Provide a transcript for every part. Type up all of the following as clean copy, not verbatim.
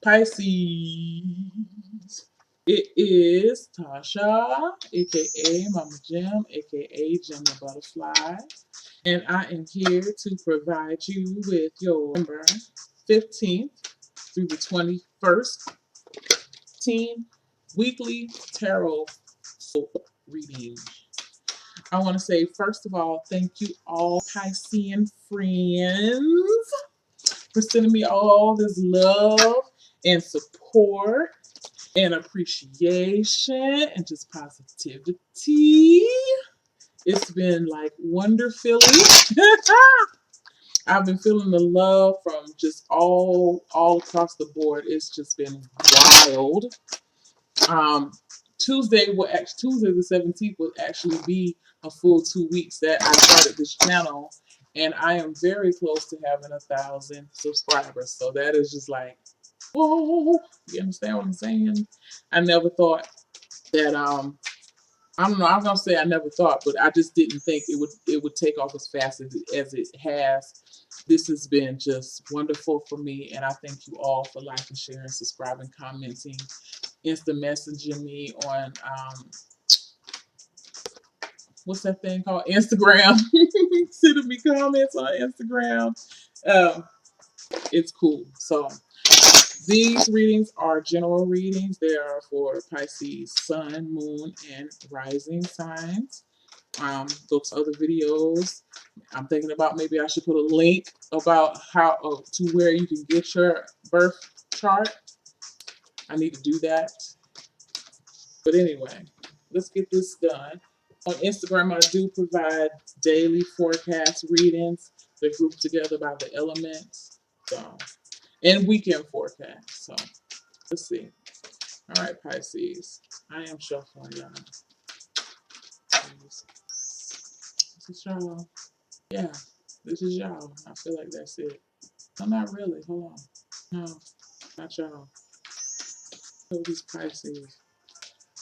Pisces. It is Tasha, aka Mama Jim, aka Jim the Butterfly, and I am here to provide you with your November 15th through the 21st weekly tarot reading. I want to say, first of all, thank you all Piscean friends for sending me all this love and support and appreciation and just positivity. It's been like wonderfully. I've been feeling the love from just all across the board. It's just been wild. Tuesday the 17th will actually be a full 2 weeks that I started this channel, and I am very close to having 1,000 subscribers. So that is just like, whoa, you understand what I'm saying? I never thought that I don't know, I'm gonna say I never thought, but I just didn't think it would take off as fast as it has. This has been just wonderful for me, and I thank you all for liking, sharing, subscribing, commenting, instant messaging me on what's that thing called? Instagram. Sending me comments on Instagram. It's cool. So these readings are general readings. They are for Pisces, Sun, Moon, and Rising signs. Go to other videos. I'm thinking about maybe I should put a link about how to where you can get your birth chart. I need to do that. But anyway, let's get this done. On Instagram, I do provide daily forecast readings. They're grouped together by the elements. So, and weekend forecast. So let's see. All right, Pisces. I am shuffling, y'all. This is y'all. Yeah, this is y'all. I feel like that's it. No, not really. Hold on. No, not y'all. So these Pisces.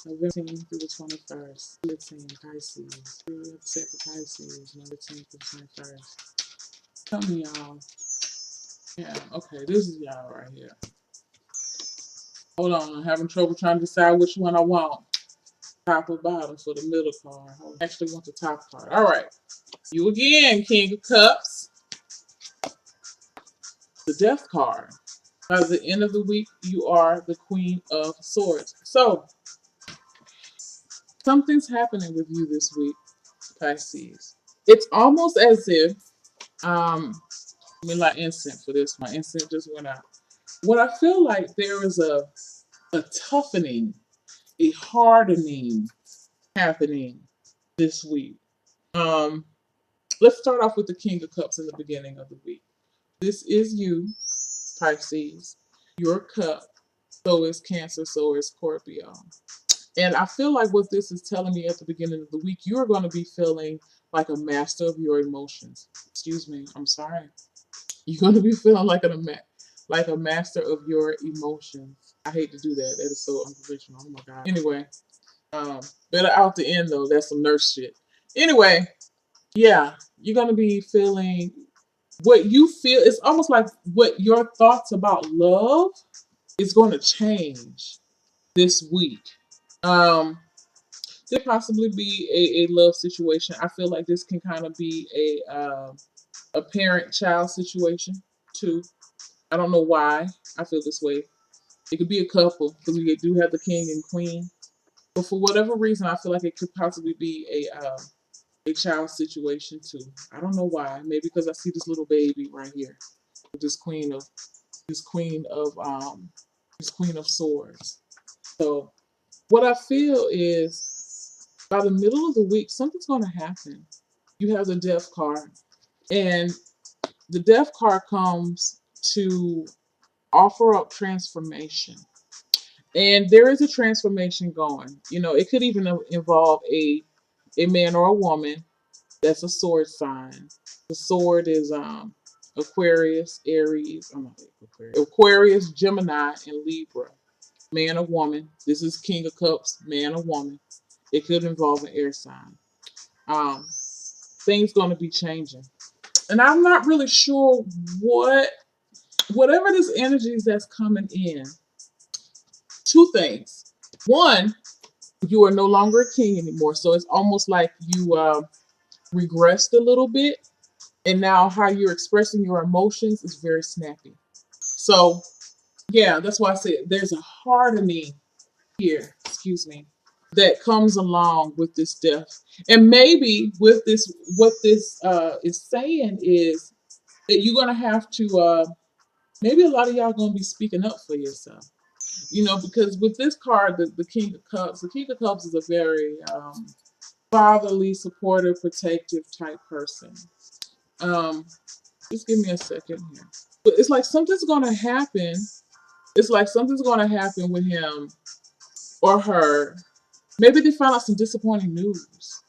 November 15th through the 21st. 15 Pisces. Second Pisces. November 15th through the 21st. Tell me, y'all. Yeah, okay, this is y'all right here. Hold on, I'm having trouble trying to decide which one I want. Top or bottom for the middle card. I actually want the top card. All right. You again, King of Cups. The Death card. By the end of the week, you are the Queen of Swords. So, something's happening with you this week, Pisces. It's almost as if, let me light incense for this. My incense just went out. What I feel like there is a toughening, a hardening happening this week. Let's start off with the King of Cups in the beginning of the week. This is you, Pisces. Your cup. So is Cancer. So is Scorpio. And I feel like what this is telling me at the beginning of the week, you're going to be feeling like a master of your emotions. Excuse me. I'm sorry. You're going to be feeling like a master of your emotions. I hate to do that. That is so unprofessional. Oh my God. Anyway, better out the end though. That's some nurse shit. Anyway, yeah, you're going to be feeling what you feel. It's almost like what your thoughts about love is going to change this week. There possibly be a love situation. I feel like this can kind of be a parent-child situation too. I don't know why I feel this way. It could be a couple because we do have the king and queen, but for whatever reason, I feel like it could possibly be a child situation too. I don't know why. Maybe because I see this little baby right here, with this queen of swords. So what I feel is by the middle of the week, something's going to happen. You have the death card, and the death card comes to offer up transformation. And there is a transformation going. You know, it could even involve a man or a woman that's a sword sign. The sword is Aquarius, Aries, Aquarius, Gemini, and Libra. Man or woman. This is King of Cups, man or woman. It could involve an air sign. Things going to be changing. And I'm not really sure what whatever this energy is that's coming in, two things. One, you are no longer a king anymore. So it's almost like you regressed a little bit. And now how you're expressing your emotions is very snappy. So, yeah, that's why I said there's a hardening here, excuse me, that comes along with this death. And maybe with this, what this is saying is that you're going to have to, maybe a lot of y'all going to be speaking up for yourself. You know, because with this card, the King of Cups, the King of Cups is a very fatherly, supportive, protective type person. Um, just give me a second here. But it's like something's going to happen. It's like something's going to happen with him or her. Maybe they find out some disappointing news.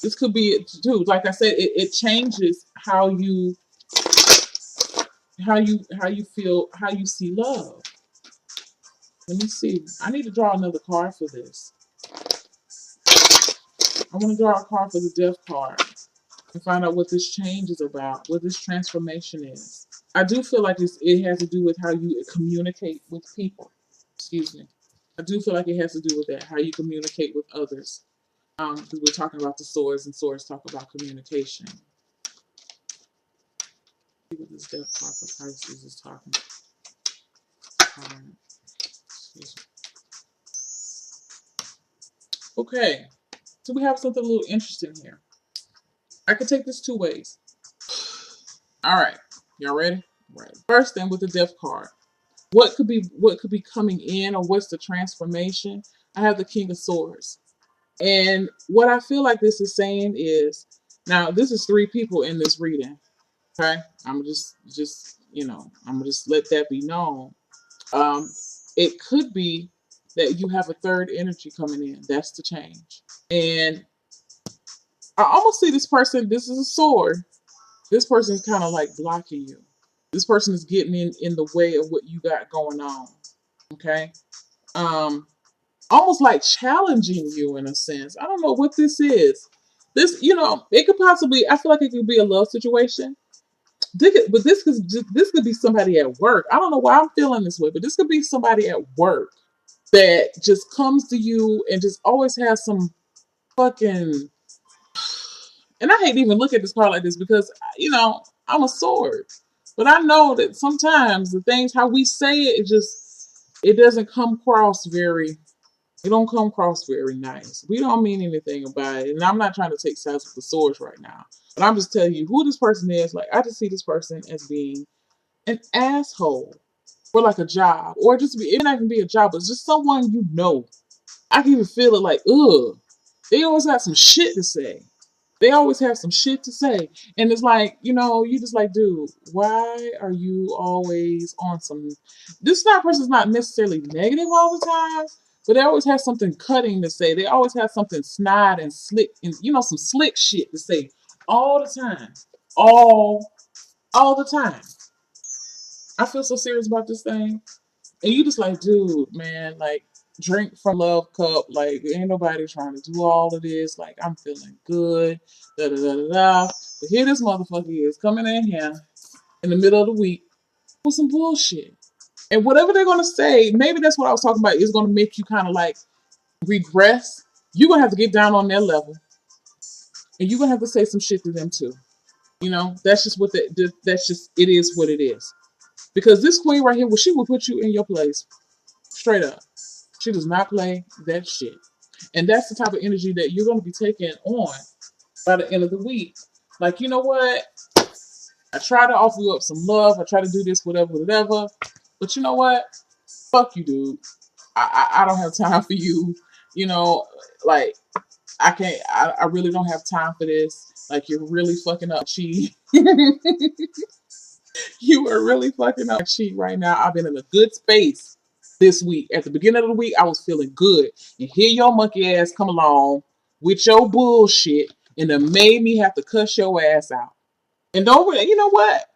This could be it too. Like I said, it changes how you feel, how you see love. Let me see. I need to draw another card for this. I want to draw a card for the death card and find out what this change is about, what this transformation is. I do feel like it has to do with how you communicate with people. Excuse me. I do feel like it has to do with that, how you communicate with others. Because we're talking about the swords, and swords talk about communication. See what this death card for Pisces is talking about. Okay, so we have something a little interesting here. I could take this two ways. All right, y'all ready? Right. First thing with the death card, what could be coming in, or what's the transformation? I have the King of Swords, and what I feel like this is saying is, now this is three people in this reading. Okay, I'm just I'm gonna just let that be known. Um, it could be that you have a third energy coming in. That's the change, and I almost see this person. This is a sword. This person is kind of like blocking you. This person is getting in the way of what you got going on. Okay, um, almost like challenging you in a sense. I don't know what this is. This, it could possibly. I feel like it could be a love situation. But this could be somebody at work. I don't know why I'm feeling this way, but this could be somebody at work that just comes to you and just always has some fucking. And I hate to even look at this part like this because I'm a sword, but I know that sometimes the things how we say it, it doesn't come across very. It don't come across very nice. We don't mean anything about it, and I'm not trying to take sides with the swords right now. But I'm just telling you who this person is. Like I just see this person as being an asshole for like a job, or just be, it might not even be a job, but it's just someone you know. I can even feel it like, ugh. They always have some shit to say. They always have some shit to say. And it's like, you just like, dude, why are you always on some. This type of person's not necessarily negative all the time, but they always have something cutting to say. They always have something snide and slick and, some slick shit to say all the time. All the time. I feel so serious about this thing. And you just like, dude, man, like, drink from love cup. Like, ain't nobody trying to do all of this. Like, I'm feeling good. Da da da da da. But here this motherfucker is coming in here in the middle of the week with some bullshit. And whatever they're gonna say, maybe that's what I was talking about, is gonna make you kind of like regress. You're gonna have to get down on their level. And you're gonna have to say some shit to them too. That's just that's just it is what it is. Because this queen right here, well, she will put you in your place. Straight up. She does not play that shit. And that's the type of energy that you're going to be taking on by the end of the week. Like, you know what? I try to offer you up some love. I try to do this, whatever, whatever. But you know what? Fuck you, dude. I don't have time for you. Like, I can't, I really don't have time for this. Like, you're really fucking up, Chi. You are really fucking up, Chi, right now. I've been in a good space this week. At the beginning of the week, I was feeling good. And here your monkey ass come along with your bullshit and it made me have to cuss your ass out. And you know what?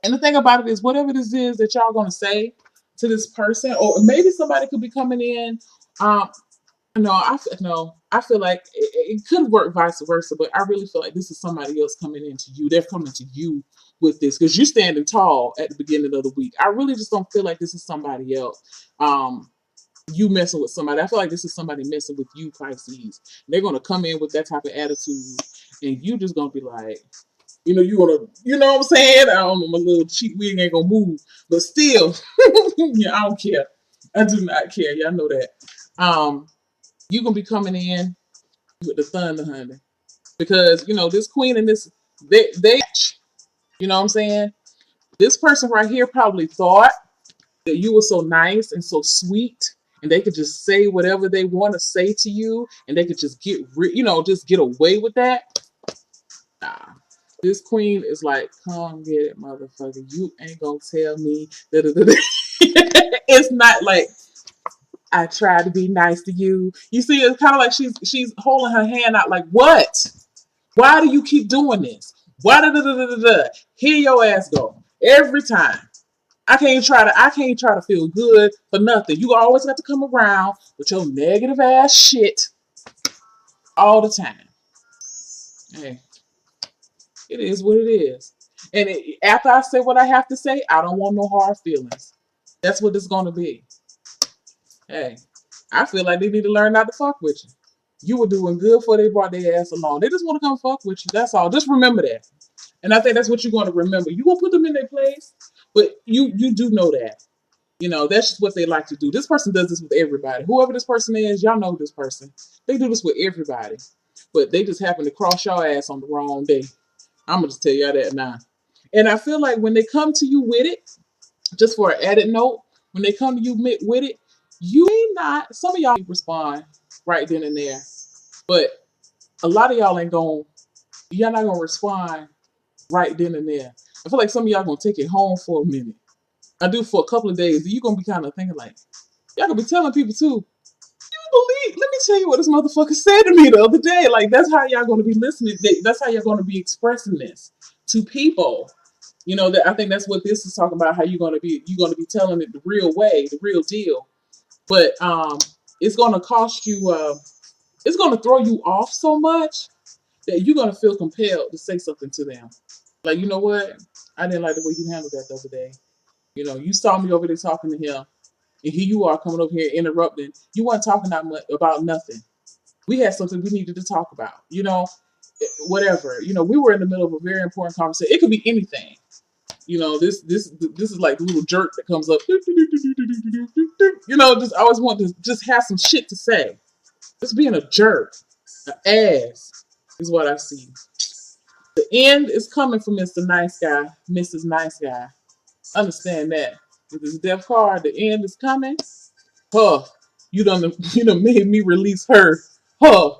And the thing about it is, whatever this is that y'all gonna say to this person, or maybe somebody could be coming in. No, I feel like it could work vice versa, but I really feel like this is somebody else coming into you. They're coming to you with this because you're standing tall at the beginning of the week. I really just don't feel like this is somebody else. You messing with somebody. I feel like this is somebody messing with you, Pisces. They're gonna come in with that type of attitude, and you just gonna be like, you gonna, you know what I'm saying? I don't know, my little cheek wig ain't gonna move, but still, yeah, I don't care. I do not care. Y'all know that. You gonna be coming in with the thunder, honey, because this queen and this they, you know what I'm saying? This person right here probably thought that you were so nice and so sweet, and they could just say whatever they want to say to you, and they could just just get away with that. Nah. This queen is like, come get it, motherfucker. You ain't gonna tell me. It's not like I tried to be nice to you. You see, it's kind of like she's holding her hand out, like, what? Why do you keep doing this? Why Here your ass go every time. I can't try to feel good for nothing. You always got to come around with your negative ass shit all the time. Hey, it is what it is. And after I say what I have to say, I don't want no hard feelings. That's what it's gonna be. Hey, I feel like they need to learn not to fuck with you. You were doing good before they brought their ass along. They just want to come fuck with you. That's all. Just remember that. And I think that's what you're going to remember. You're going to put them in their place, but you do know that. That's just what they like to do. This person does this with everybody. Whoever this person is, y'all know this person. They do this with everybody. But they just happen to cross your ass on the wrong day. I'm going to just tell y'all that now. And I feel like when they come to you with it, just for an added note, when they come to you with it, you ain't not, some of y'all respond right then and there. But a lot of y'all y'all not going to respond right then and there. I feel like some of y'all going to take it home for a minute. I do for a couple of days. You're going to be kind of thinking like, y'all going to be telling people too, let me tell you what this motherfucker said to me the other day. Like, that's how y'all going to be listening. That's how you're going to be expressing this to people. That I think that's what this is talking about. How you're going to be telling it the real way, the real deal. But it's going to cost you. It's going to throw you off so much that you're going to feel compelled to say something to them. Like, you know what? I didn't like the way you handled that the other day. You saw me over there talking to him, and here you are coming over here interrupting. You weren't talking that much about nothing. We had something we needed to talk about. Whatever. We were in the middle of a very important conversation. It could be anything. This is like the little jerk that comes up. Just always want to just have some shit to say. Just being a jerk, an ass, is what I see. The end is coming for Mr. Nice Guy, Mrs. Nice Guy. Understand that. With this death card, the end is coming. Huh. You done made me release her. Huh.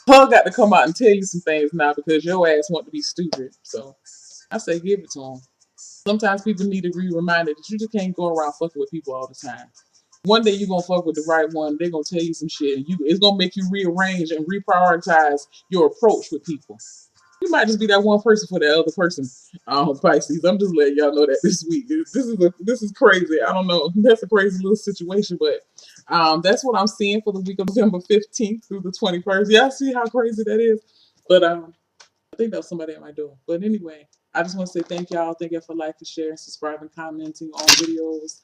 Huh got to come out and tell you some things now because your ass want to be stupid. So I say give it to him. Sometimes people need to be reminded that you just can't go around fucking with people all the time. One day you're gonna fuck with the right one, they're gonna tell you some shit, and it's gonna make you rearrange and reprioritize your approach with people. You might just be that one person for the other person. Pisces. I'm just letting y'all know that this week. This is crazy. I don't know. That's a crazy little situation, but that's what I'm seeing for the week of November 15th through the 21st. Y'all see how crazy that is? But I think that was somebody at my door. But anyway, I just want to say thank y'all. Thank y'all for liking, sharing, subscribing, commenting on videos,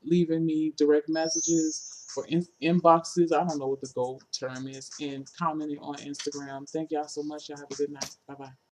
leaving me direct messages or inboxes. I don't know what the gold term is, and commenting on Instagram. Thank y'all so much. Y'all have a good night. Bye bye.